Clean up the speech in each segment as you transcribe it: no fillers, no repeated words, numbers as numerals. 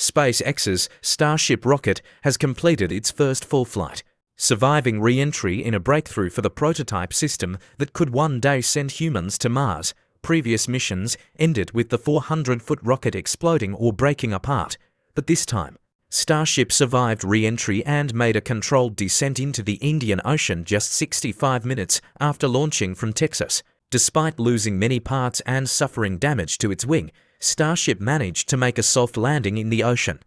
SpaceX's Starship rocket has completed its first full flight, surviving re-entry in a breakthrough for the prototype system that could one day send humans to Mars. Previous missions ended with the 400-foot rocket exploding or breaking apart, but this time, Starship survived re-entry and made a controlled descent into the Indian Ocean just 65 minutes after launching from Texas. Despite losing many parts and suffering damage to its wing, Starship managed to make a soft landing in the ocean.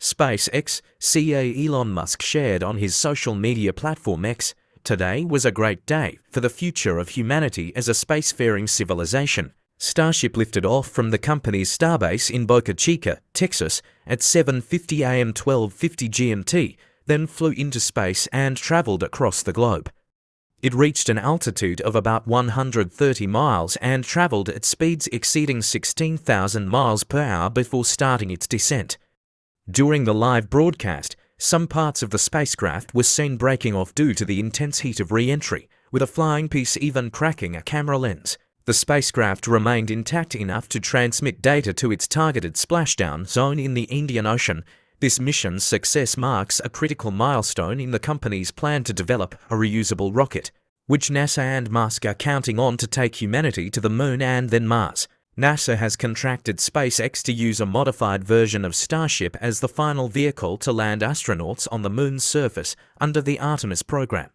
SpaceX CEO Elon Musk shared on his social media platform X, "Today was a great day for the future of humanity as a spacefaring civilization." Starship lifted off from the company's starbase in Boca Chica, Texas at 7:50 a.m. 12:50 GMT, then flew into space and traveled across the globe. It reached an altitude of about 130 miles and traveled at speeds exceeding 16,000 miles per hour before starting its descent. During the live broadcast, some parts of the spacecraft were seen breaking off due to the intense heat of re-entry, with a flying piece even cracking a camera lens. The spacecraft remained intact enough to transmit data to its targeted splashdown zone in the Indian Ocean. This mission's success marks a critical milestone in the company's plan to develop a reusable rocket, which NASA and Musk are counting on to take humanity to the Moon and then Mars. NASA has contracted SpaceX to use a modified version of Starship as the final vehicle to land astronauts on the Moon's surface under the Artemis program.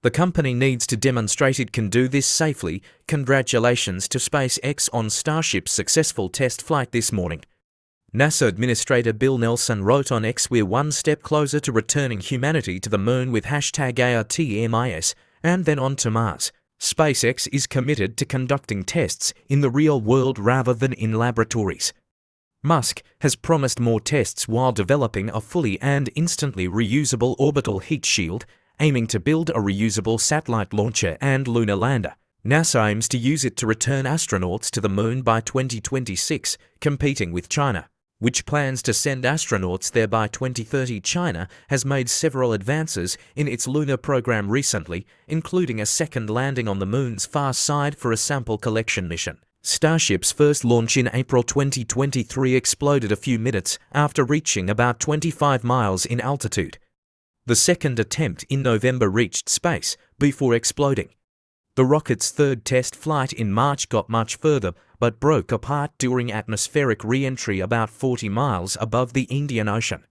The company needs to demonstrate it can do this safely. Congratulations to SpaceX on Starship's successful test flight this morning. NASA Administrator Bill Nelson wrote on X, "We're one step closer to returning humanity to the Moon with #ARTMIS and then on to Mars." SpaceX is committed to conducting tests in the real world rather than in laboratories. Musk has promised more tests while developing a fully and instantly reusable orbital heat shield, aiming to build a reusable satellite launcher and lunar lander. NASA aims to use it to return astronauts to the Moon by 2026, competing with China, which plans to send astronauts there by 2030. China has made several advances in its lunar program recently, including a second landing on the Moon's far side for a sample collection mission. Starship's first launch in April 2023 exploded a few minutes after reaching about 25 miles in altitude. The second attempt in November reached space before exploding. The rocket's third test flight in March got much further, but broke apart during atmospheric re-entry about 40 miles above the Indian Ocean.